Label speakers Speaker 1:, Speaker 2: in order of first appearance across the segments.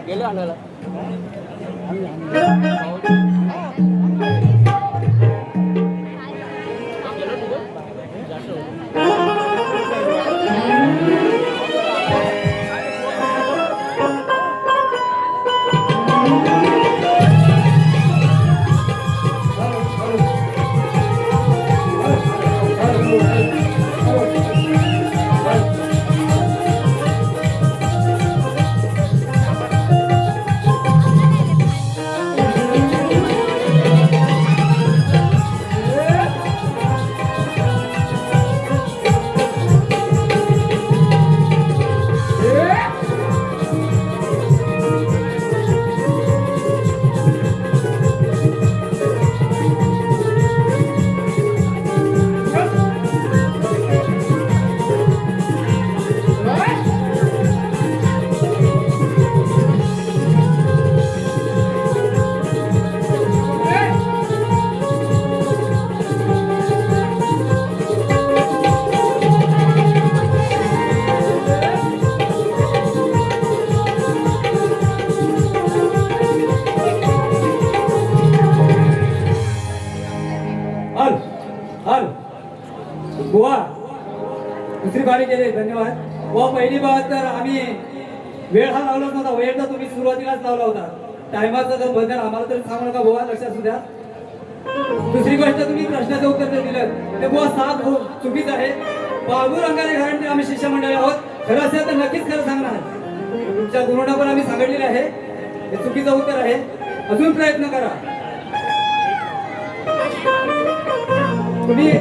Speaker 1: गेलो आणायला
Speaker 2: बुवा दुसरी बारी केली धन्यवाद बुवा. पहिली बात तर आम्ही वेळ हा लावलाच नव्हता, वेळ तर तुम्ही सुरुवातीलाच लावला होता. टायमाचं जर बंधन आम्हाला तरी सांगू नका बुवा, लक्षात सुद्धा. दुसरी गोष्ट तुम्ही प्रश्नाचं उत्तर जे दिलं ते बुवा साफ हो चुकीचं आहे. बाबूरंगाने घराणे आम्ही शिष्यमंडळी आहोत. खरं असेल तर नक्कीच खरं सांगणार. तुमच्या गुरुंना पण आम्ही सांगितलेले आहे, हे चुकीचं उत्तर आहे. अजून प्रयत्न करा. तुम्ही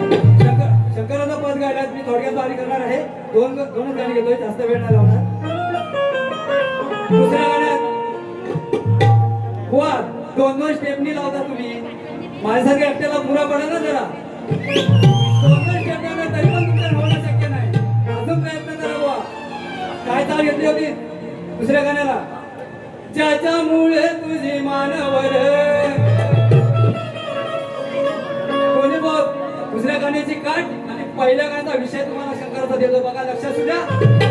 Speaker 2: शंकराचा पद गायलात, मी थोडक्यात बारी करणार आहे. दोनच गाणी घेतोय, जास्त वेळ नाही लावणार. दुसऱ्या गाण्यात बुवा दोन स्टेपनी लावता तुम्ही. माझ्यासारख्या एकट्याला पुरा पडा ना जरा. दोन स्टेपना तरी पण तुमचं होणं शक्य नाही. अजून प्रयत्न करा बुवा. काय ताल घेतली होती दुसऱ्या गाण्याला? ज्याच्यामुळे तुझी मानवर. कोणी बुवा दुसऱ्या गाण्याची काट आणि पहिल्या गाण्याचा विषय तुम्हाला शंकराचा देतो बघा. लक्षात सुद्धा,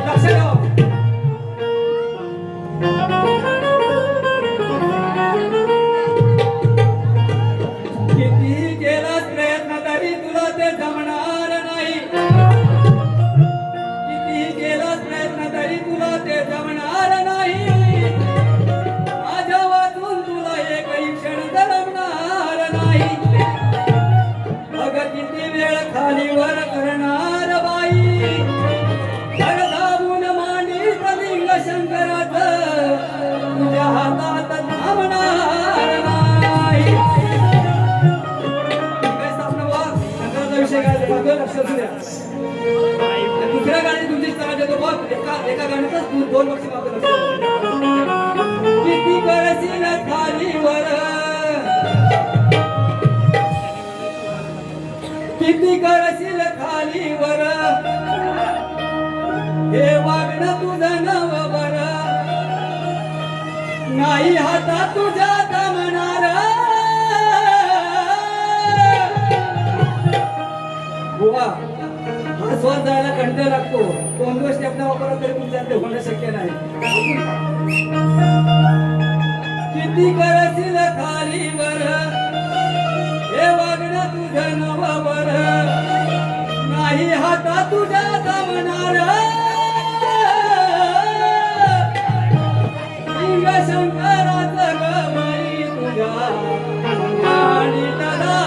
Speaker 2: लक्ष द्या. किती केलास प्रयत्न तरी तुला ते जमणार नाही. किती केलास प्रयत्न तरी तुला ते जमणार नाही. माझ्या वाचून तुला एकही क्षण जमणार नाही. अगं किती वेळ खालीवर करणार बाई. घर दाबून मांडीत लिंग शंकराचं तुझ्या हातात थांबणार नाही. काय स्थापना वा शंकराचा विषय काय सांगतोय, लक्षात द्या. दुसऱ्या गाणी तुमची चला देतो बघ. एका गाण्यातच दोन पक्षी मागतो. किती करशील खालीवर. किती करशील खालीवर. हे वागणं तुझं नव बर. नाही हातात तुझ्या जमणार. बुवा हा स्वाद जायला कंटाळ लागतो. दोन दिवस स्टेपना वापरला तरी तुमच्या ते होणं शक्य नाही. किती करशील खालीवर. हे वागणं तुझं नववर. नाही हातात तुझ्या जमणार. लिंग शंकराचं गमई तुझ्या आणि दादा.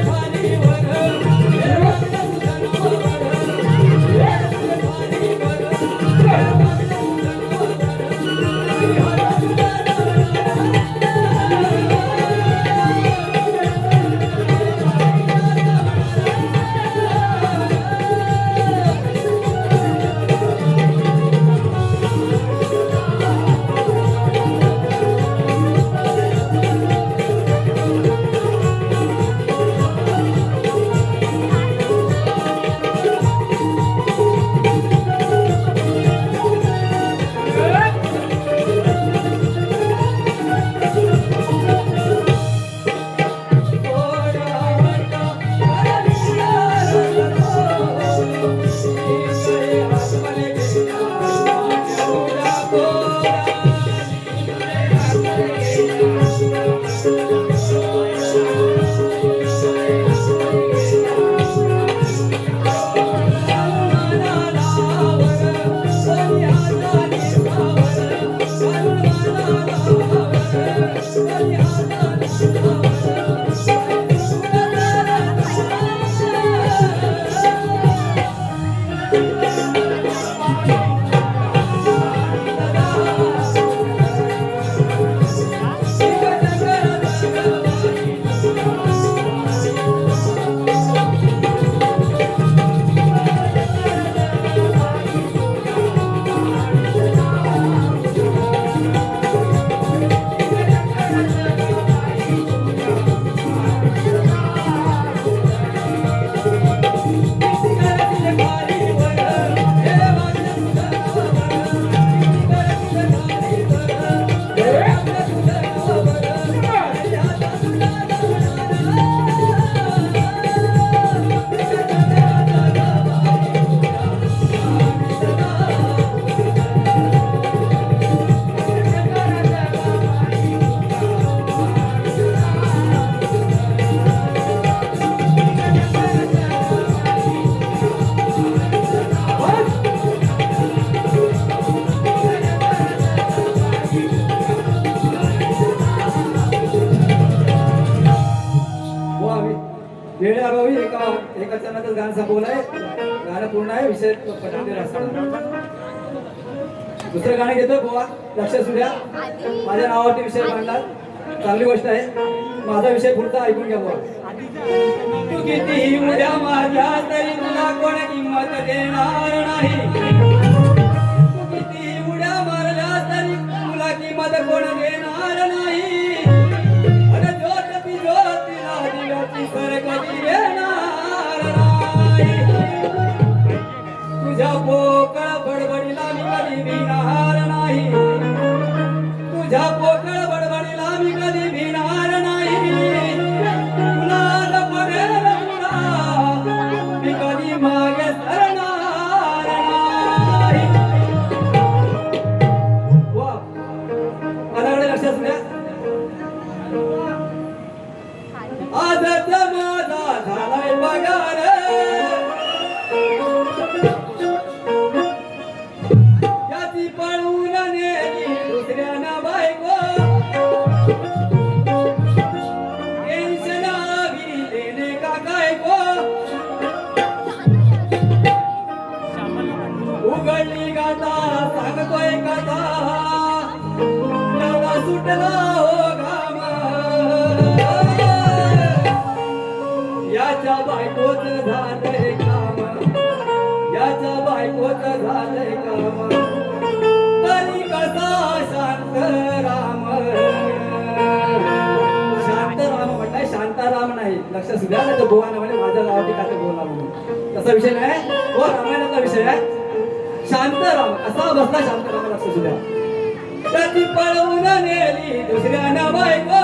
Speaker 2: खाली गाणं संपवलंय गाणं पूर्ण आहे विषय पटवलेला असणार दुसरं गाणं घेतो गोवा लक्ष असू द्या माझ्या नावावरती विषय मांडला चांगली गोष्ट आहे माझा विषय पुढचा ऐकून घ्या बुवा तू किती उड्या माझ्या तरी तुला कोण किंमत देणार नाही तू किती उड्या मारल्या तरी तुला किंमत कोण देणार नाही अरे ज्योती ज्योतीला दिव्याची सर कधी येणार नाही तुझ्या पोकळ बडबडीला मी कधी भिणार नाही तुझ्या पोकळ बडबडीला मी कधी भिणार नाही तुला लपडेल तुला मी कधी मागे सरणार नाही वा माझ्याकडे लक्षात द्या आजच माझा झालाय पगार याची पळून नेली दुसऱ्यानं बायको टेन्शन आवी देणे का काय गो उघडली गाता सांगतोय कथा त्याला सुटला हो घाम याच्या बायकोच झालंय काम याच्या बायकोच झालंय काम तरी कसा शांत राम म्हटलंय शांताराम नाही लक्ष सुद्धा नाही तर भगवान म्हणे माझ्या गावाची काय बोलला म्हणून तसा विषय नाही हो रामायणाचा विषय आहे शांताराम कसा बसला शांताराम लक्ष सुद्धा त्याची पळवून नेली दुसऱ्यानं बायको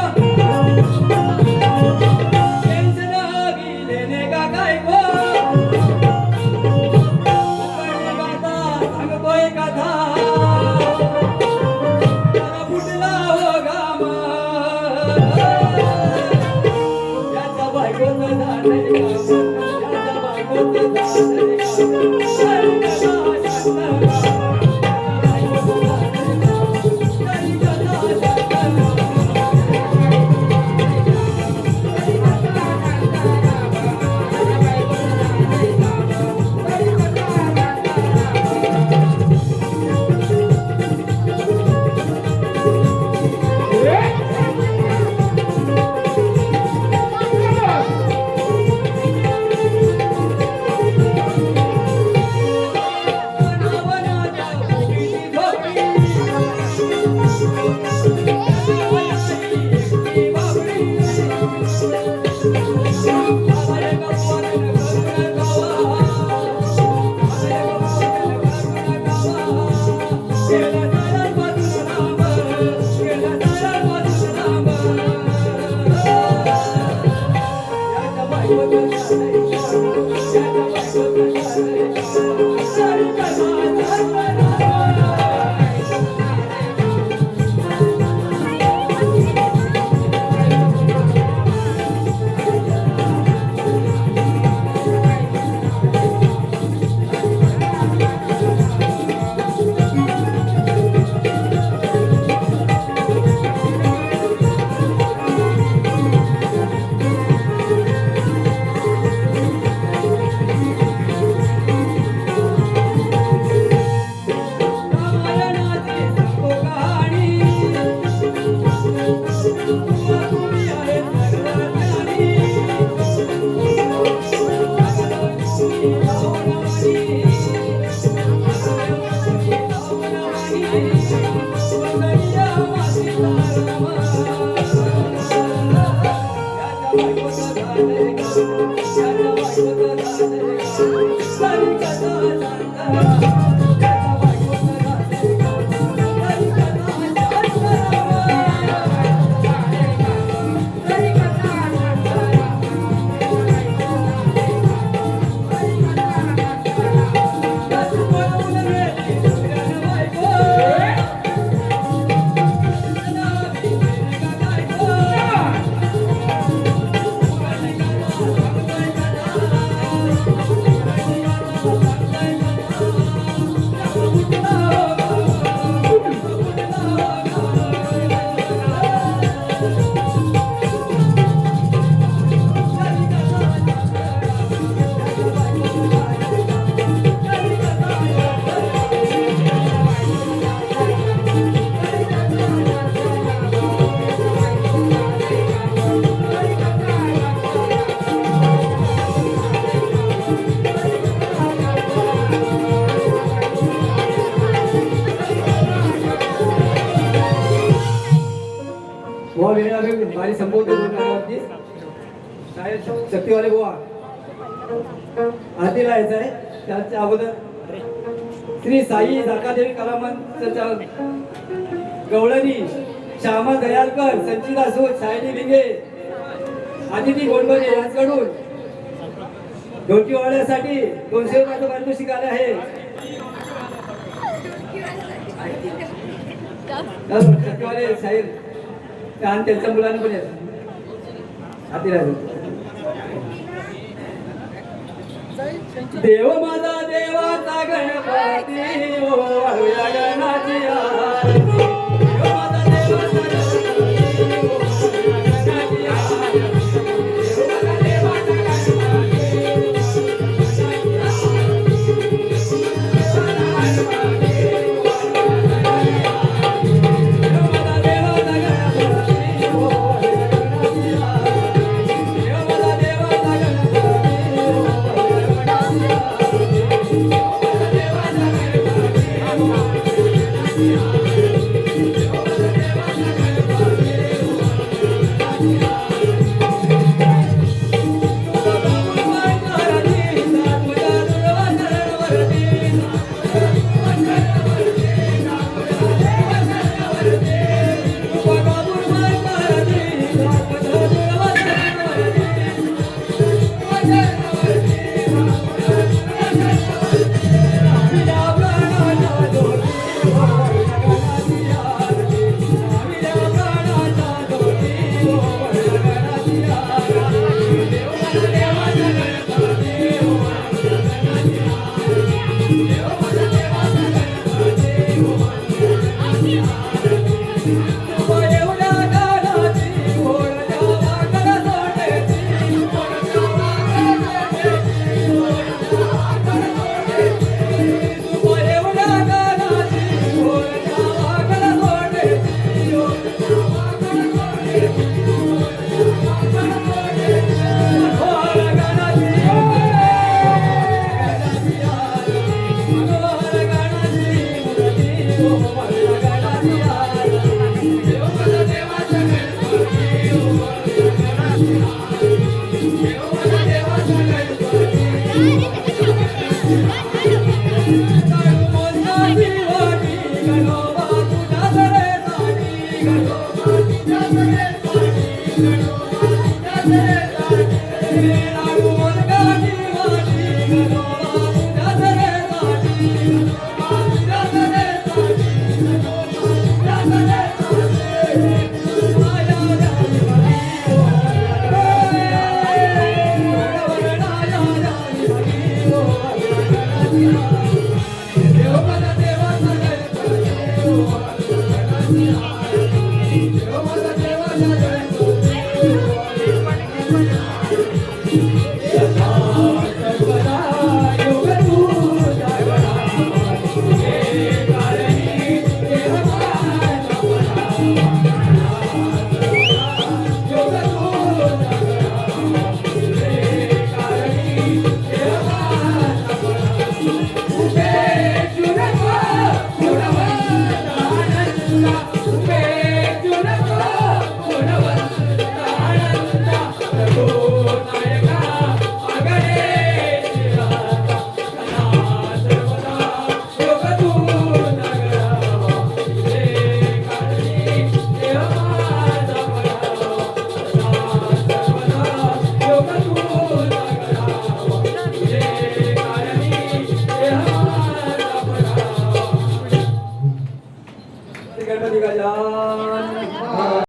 Speaker 2: टेन्शन आवी देणे का काय गो सांगतोय कथा त्याला फुटला हो घाम याच्या बायकोचं झालंय काम याच्या बायकोचं झालंय काम वारी संपवतो वरती शाळेत शक्तीवाले गोवा आरतीला यायचं आहे. त्याच्या अगोदर श्री साई जाकादेवी कला मंचच्या गवळणी श्यामा दयालकर, संचिता सूत, सायली भिंगे, आदिती गोंडबरे यांच्याकडून ढोलकीवाड्यासाठी 200 रुपयाचं पारितोषिक आले आहे. शक्तीवाले शाहीर आणि त्यांच्या मुलांना पण येतात हाती. देव माझा देवाचा गणपती ओ वाळूया गणाची आरती. देव माझा देवाचा गणपती ओ वाळूया गणाची आरती. देव माझा देवाचा गणपती
Speaker 1: Yeah.